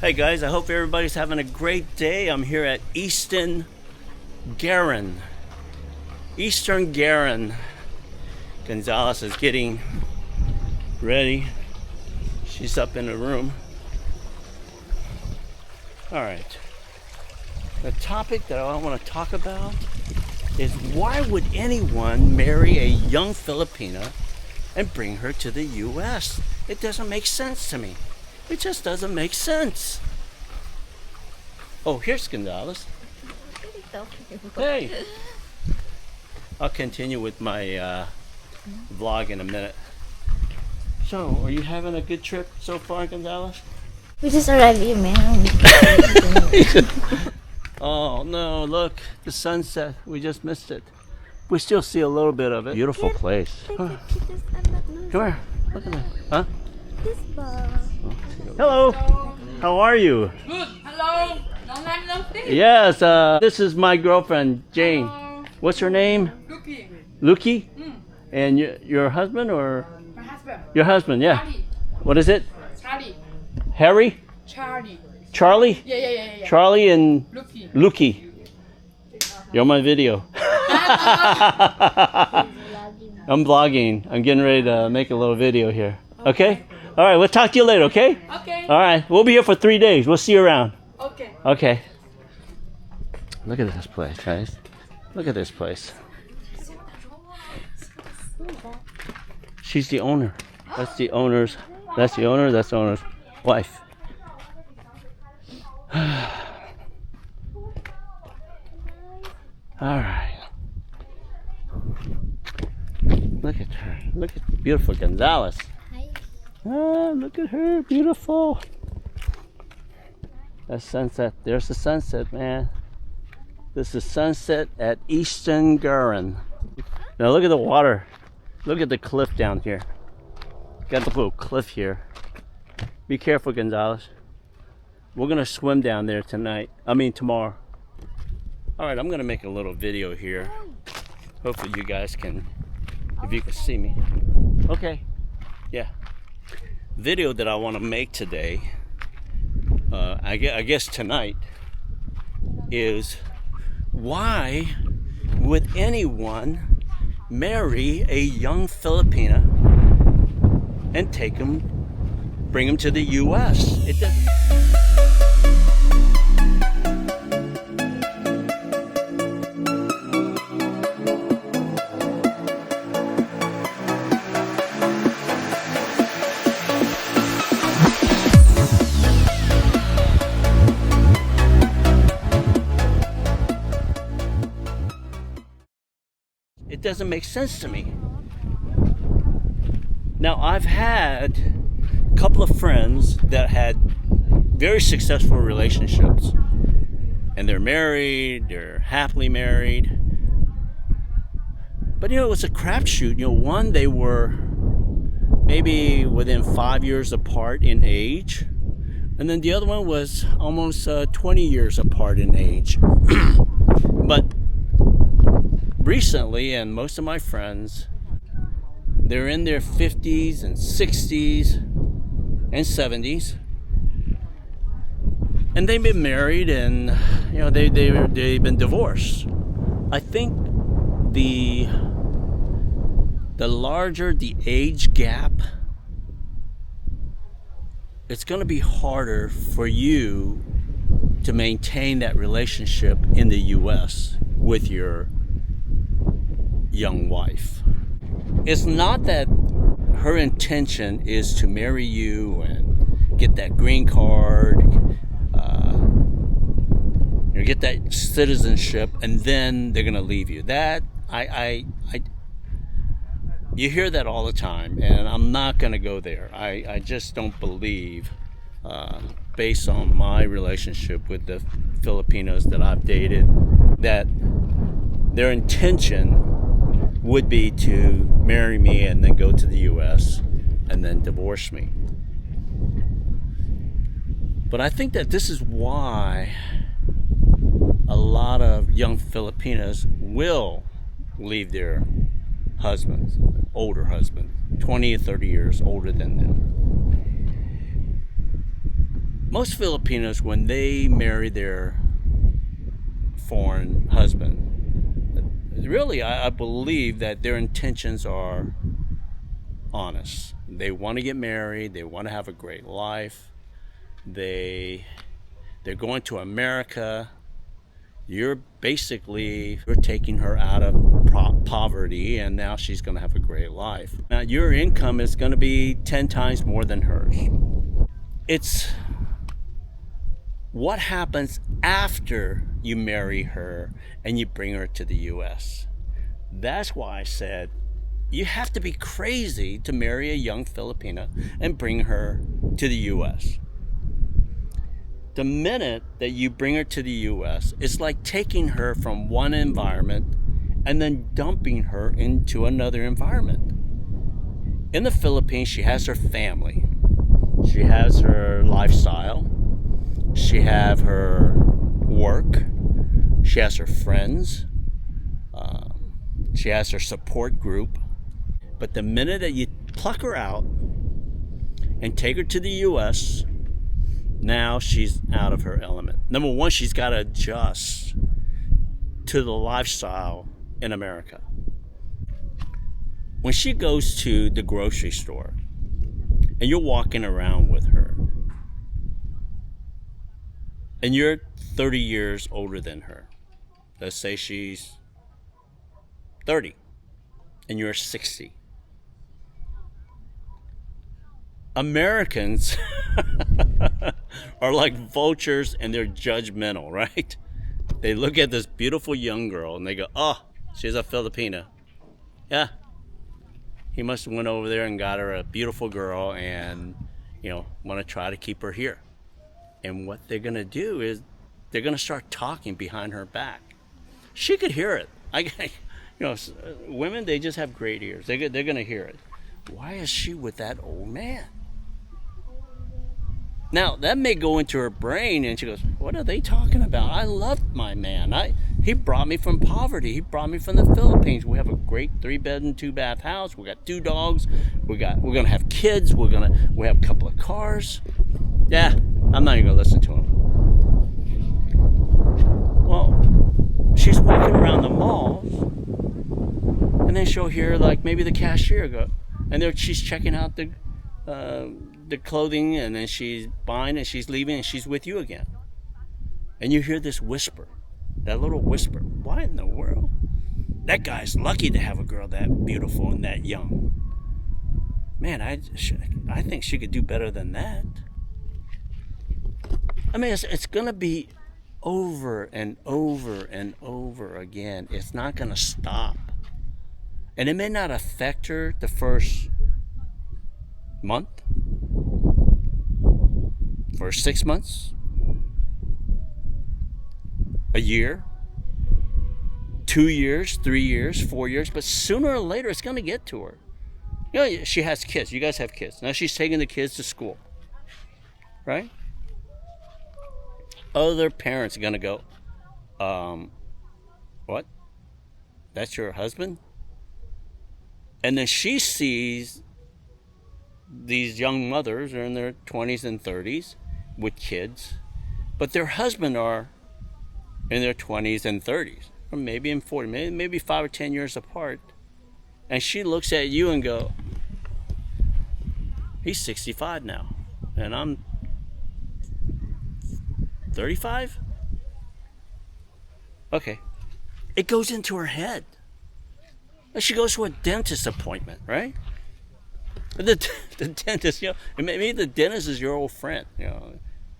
Hey guys, I hope everybody's having a great day. I'm here at Eastern Garin. Gonzalez is getting ready. She's up in the room. All right. The topic that I want to talk about is why would anyone marry a young Filipina and bring her to the U.S.? It doesn't make sense to me. It just doesn't make sense. Oh, here's Gonzalez. Hey. I'll continue with my vlog in a minute. So, are you having a good trip so far, Gonzalez? We just arrived here, man. Oh no, look, the sunset. We just missed it. We still see a little bit of it. Beautiful place. Come here. Look at that. Huh? This ball. Hello. How are you? Good. Hello. Long time no see. Yes, this is my girlfriend, Jane. Hello. What's her name? Lucky. Luki? And your husband or? My husband. Your husband, yeah. Charlie. What is it? Charlie. Harry? Charlie. Charlie? Yeah. Charlie and Lucky. Luki. You're on my video. I'm vlogging. I'm getting ready to make a little video here. Okay? All right, we'll talk to you later, okay? Okay. All right, we'll be here for 3 days. We'll see you around. Okay. Okay. Look at this place, guys. Look at this place. She's the owner. That's the owner's. That's the owner. That's the owner's wife. All right. Look at her. Look at beautiful Gonzalez. Hi. Ah, look at her, beautiful. That's sunset. There's the sunset, man. This is sunset at Eastern Garin. Now look at the water. Look at the cliff down here. Got a little cliff here. Be careful, Gonzalez. We're gonna swim down there tomorrow. All right, I'm gonna make a little video here. Hopefully you guys can, if you can see me. Okay, yeah. Video that I want to make today, I guess tonight, is why would anyone marry a young Filipina and bring him to the U.S.? It doesn't. It doesn't make sense to me. Now, I've had a couple of friends that had very successful relationships, and they're married, they're happily married. But it was a crapshoot. One, they were maybe within 5 years apart in age, and then the other one was almost 20 years apart in age. But recently, and most of my friends, they're in their 50s and 60s and 70s, and they've been married, and they've been divorced. I think the larger the age gap, it's going to be harder for you to maintain that relationship in the U.S. with your young wife. It's not that her intention is to marry you and get that green card, get that citizenship, and then they're gonna leave you. That you hear that all the time, and I'm not gonna go there. I just don't believe, based on my relationship with the Filipinos that I've dated, that their intention would be to marry me and then go to the U.S. and then divorce me. But I think that this is why a lot of young Filipinas will leave their husbands, older husbands, 20 or 30 years older than them. Most Filipinos, when they marry their foreign husband, really, I believe that their intentions are honest. They want to get married. They want to have a great life. They're going to America. You're taking her out of poverty, and now she's going to have a great life. Now your income is going to be 10 times more than hers. It's what happens after you marry her and you bring her to the U.S. That's why I said you have to be crazy to marry a young Filipina and bring her to the U.S. The minute that you bring her to the U.S., it's like taking her from one environment and then dumping her into another environment. In the Philippines, she has her family. She has her lifestyle. She has her work. She has her friends. She has her support group. But the minute that you pluck her out and take her to the U.S., now she's out of her element. Number one, she's got to adjust to the lifestyle in America. When she goes to the grocery store and you're walking around with her and you're 30 years older than her, let's say she's 30 and you're 60. Americans are like vultures and they're judgmental, right? They look at this beautiful young girl and they go, oh, she's a Filipina. Yeah. He must have went over there and got her a beautiful girl and, want to try to keep her here. And what they're going to do is they're going to start talking behind her back. She could hear it. Women, they just have great ears. They're going to hear it. Why is she with that old man? Now, that may go into her brain, and she goes, what are they talking about? I love my man. He brought me from poverty. He brought me from the Philippines. We have a great 3-bedroom, 2-bath house. We got 2 dogs. We're going to have kids. We have a couple of cars. Yeah, I'm not even going to listen to him. Well, she's walking around the malls, and then she'll hear, like, maybe the cashier go, and she's checking out the clothing, and then she's buying and she's leaving and she's with you again. And you hear this whisper, that little whisper. What in the world? That guy's lucky to have a girl that beautiful and that young. Man, I think she could do better than that. I mean, it's going to be over and over and over again. It's not going to stop. And it may not affect her the first month, for 6 months, a year, 2 years, 3 years, 4 years, but sooner or later it's going to get to her. She has kids. You guys have kids. Now she's taking the kids to school, right? Other parents are going to go, what? That's your husband? And then she sees these young mothers are in their 20s and 30s with kids, but their husband are in their 20s and 30s, or maybe in 40, maybe 5 or 10 years apart. And she looks at you and go, he's 65 now, and I'm 35? Okay. It goes into her head. And she goes to a dentist appointment, right? The dentist, maybe the dentist is your old friend,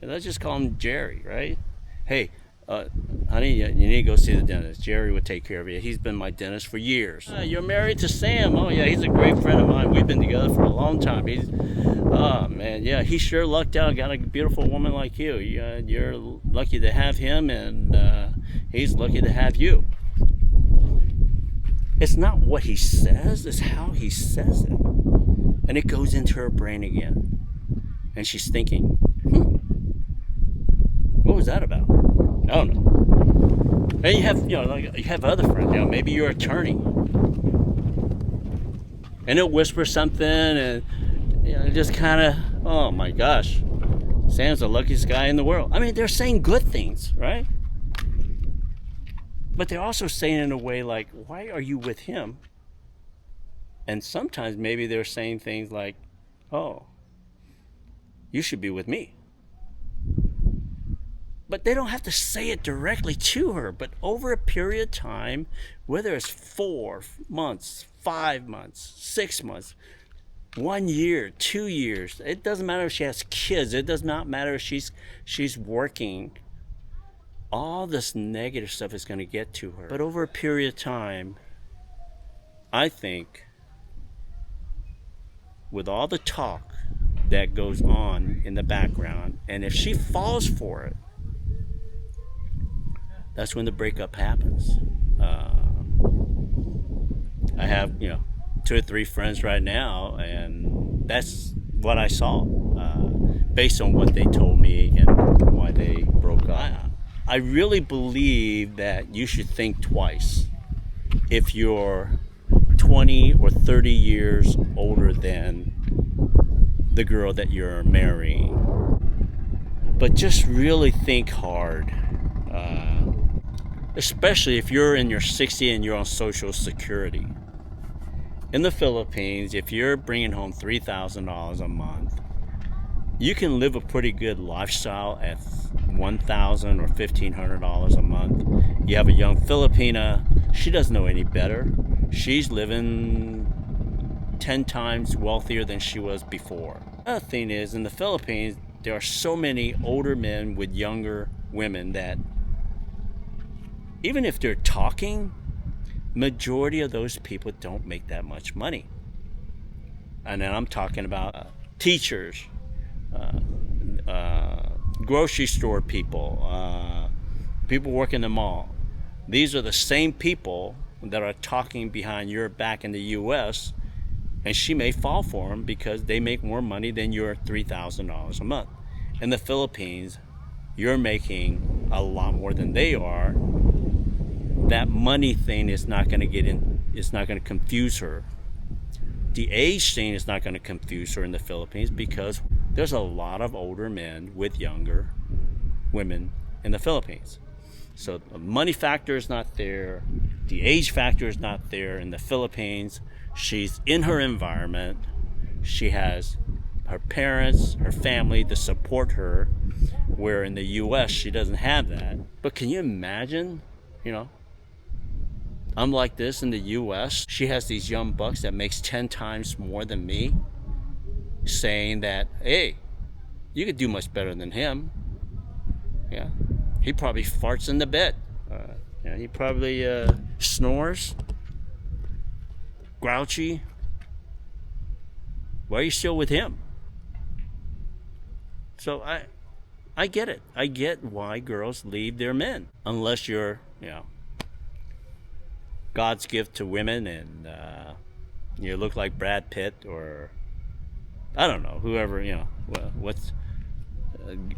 Let's just call him Jerry, right? Hey, honey, you need to go see the dentist. Jerry would take care of you. He's been my dentist for years. You're married to Sam. Oh, yeah, he's a great friend of mine. We've been together for a long time. Oh, man, yeah, he sure lucked out. Got a beautiful woman like you. You're lucky to have him, and he's lucky to have you. It's not what he says, it's how he says it. And it goes into her brain again. And she's thinking, what was that about? I don't know. And you have, you have other friends, maybe your attorney. And he'll whisper something and, just kind of, oh my gosh. Sam's the luckiest guy in the world. I mean, they're saying good things, right? But they're also saying in a way like, why are you with him? And sometimes maybe they're saying things like, oh, you should be with me. But they don't have to say it directly to her. But over a period of time, whether it's 4 months, 5 months, 6 months, 1 year, 2 years, it doesn't matter if she has kids. It does not matter if she's working. All this negative stuff is going to get to her. But over a period of time, I think, with all the talk that goes on in the background, and if she falls for it, that's when the breakup happens. I have, 2 or 3 friends right now, and that's what I saw, based on what they told me and why they broke up. I really believe that you should think twice if you're 20 or 30 years older than the girl that you're marrying. But just really think hard. Especially if you're in your 60s and you're on Social Security. In the Philippines, if you're bringing home $3,000 a month, you can live a pretty good lifestyle at $1,000 or $1,500 a month. You have a young Filipina, she doesn't know any better. She's living 10 times wealthier than she was before. Another thing is, in the Philippines, there are so many older men with younger women that even if they're talking, majority of those people don't make that much money. And then I'm talking about teachers, grocery store people, people working the mall. These are the same people that are talking behind your back in the U.S., and she may fall for them because they make more money than your $3,000 a month. In the Philippines, you're making a lot more than they are. That money thing is not going to get in. It's not going to confuse her. The age thing is not going to confuse her in the Philippines because there's a lot of older men with younger women in the Philippines. So the money factor is not there. The age factor is not there in the Philippines. She's in her environment. She has her parents, her family to support her, where in the U.S. she doesn't have that. But can you imagine, I'm like this in the U.S. She has these young bucks that makes 10 times more than me, saying that, hey, you could do much better than him. Yeah, he probably farts in the bed. He probably snores. Grouchy. Why are you still with him? So I get it. I get why girls leave their men, unless you're, God's gift to women, and you look like Brad Pitt, or I don't know, whoever, what's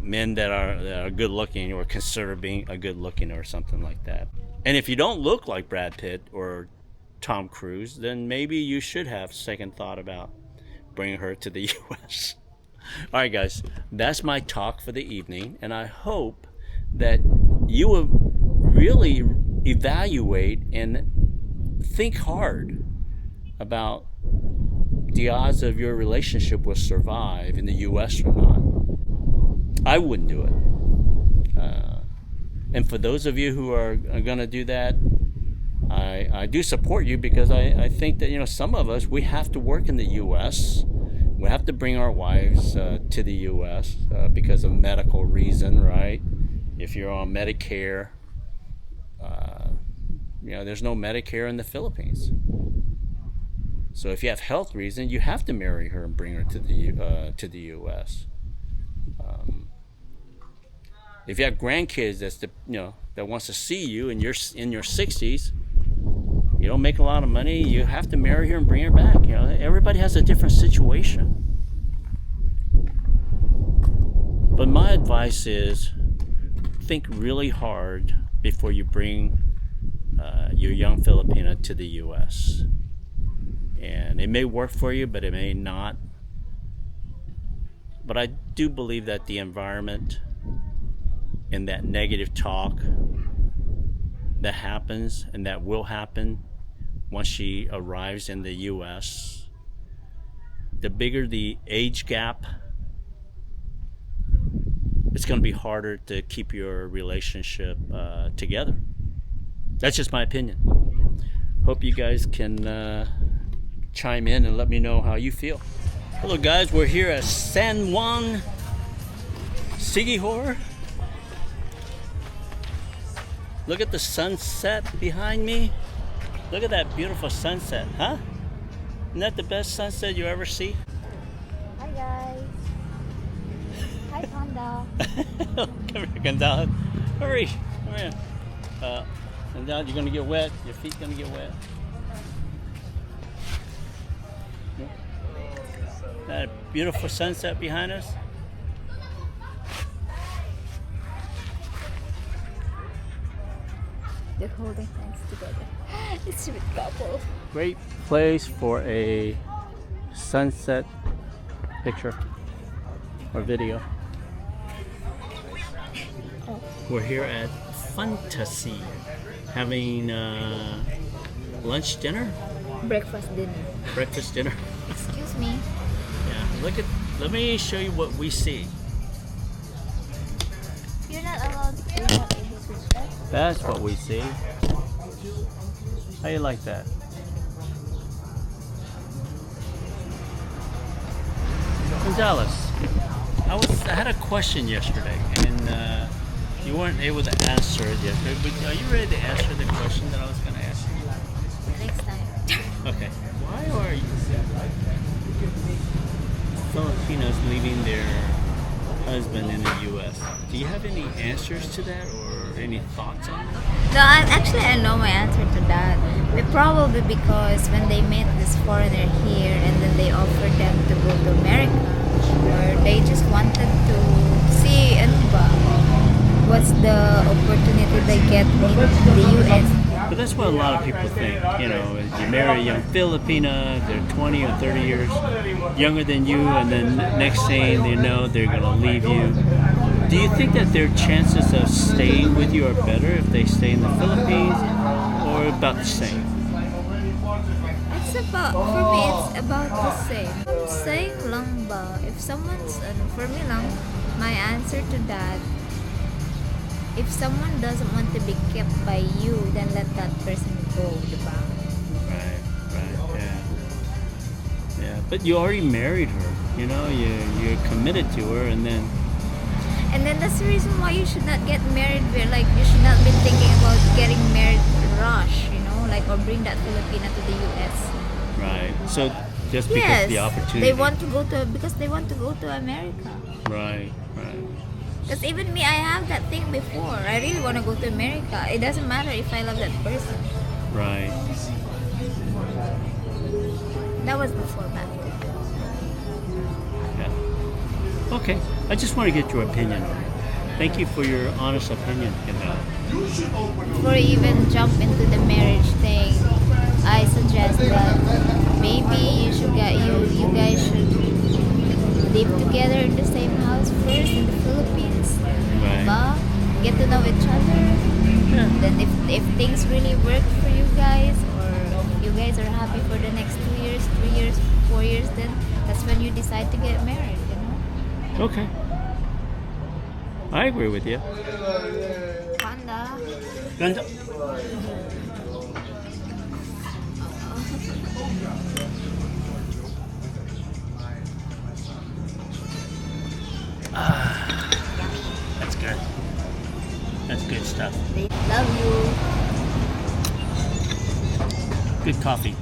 men that are good looking or consider being a good looking or something like that. And if you don't look like Brad Pitt or Tom Cruise, then maybe you should have second thought about bringing her to the U.S. All right, guys, that's my talk for the evening, and I hope that you will really evaluate and think hard about the odds of your relationship will survive in the U.S. or not. I wouldn't do it. And for those of you who are going to do that, I do support you, because I think that, some of us, we have to work in the U.S. We have to bring our wives to the U.S. Because of medical reason, right? If you're on Medicare, there's no Medicare in the Philippines. So if you have health reason, you have to marry her and bring her to the U.S. If you have grandkids that wants to see you and you're in your 60s, you don't make a lot of money, you have to marry her and bring her back. Everybody has a different situation. But my advice is, think really hard before you bring your young Filipina to the U.S. And it may work for you, but it may not. But I do believe that the environment and that negative talk that happens and that will happen once she arrives in the US, the bigger the age gap, it's going to be harder to keep your relationship together. That's just my opinion. Hope you guys can chime in and let me know how you feel. Hello guys, we're here at San Juan Sigihor. Look at the sunset behind me. Look at that beautiful sunset, huh? Isn't that the best sunset you ever see? Hi guys. Hi Panda. Come here, Gandalf. Hurry, come here. Gandalf, you're gonna get wet. Your feet's gonna get wet. That beautiful sunset behind us. They're holding hands together. It's a sweet couple. Great place for a sunset picture or video. We're here at Fantasy having lunch, dinner? Breakfast dinner. Breakfast dinner. Excuse me. Yeah, let me show you what we see. You're not allowed to do that in this respect. That's what we see. How you like that? Gonzalez, I had a question yesterday, and you weren't able to answer it yesterday. But are you ready to answer the question that I was going to ask you? Next time. Okay. Why are Filipinos leaving their husband in the U.S.? Do you have any answers to that or any thoughts on it? No, I know my answer to that. Probably because when they met this foreigner here and then they offered them to go to America, or they just wanted to see what's the opportunity they get in the U.S. But that's what a lot of people think. You know, you marry a young Filipina, they're 20 or 30 years younger than you, and then next thing they know, they're going to leave you. Do you think that their chances of staying with you are better if they stay in the Philippines, or about the same? For me, it's about the same. Saying lang ba, if someone's, for me lang, my answer to that, if someone doesn't want to be kept by you, then let that person go, diba? Right, yeah. But you already married her, you know, you're committed to her, and then that's the reason why you should not get married. Like, you should not be thinking about getting married rush, you know, like, or bring that Filipina to the U.S. Right. So just because yes, the opportunity. they want to go to America. Right. Because even me, I have that thing before. I really want to go to America. It doesn't matter if I love that person. Right. That was before back. Yeah. Okay. I just want to get your opinion on it. Thank you for your honest opinion, Before you even jump into the marriage thing, I suggest that maybe you guys should live together in the same house first in the Philippines. Right. But get to know each other. Yeah. Then if things really work for you guys, or you guys are happy for the next 2 years, 3 years, 4 years, then that's when you decide to get married, you know? Okay. I agree with you. Panda. Ganda. That's good. That's good stuff. They love you. Good coffee.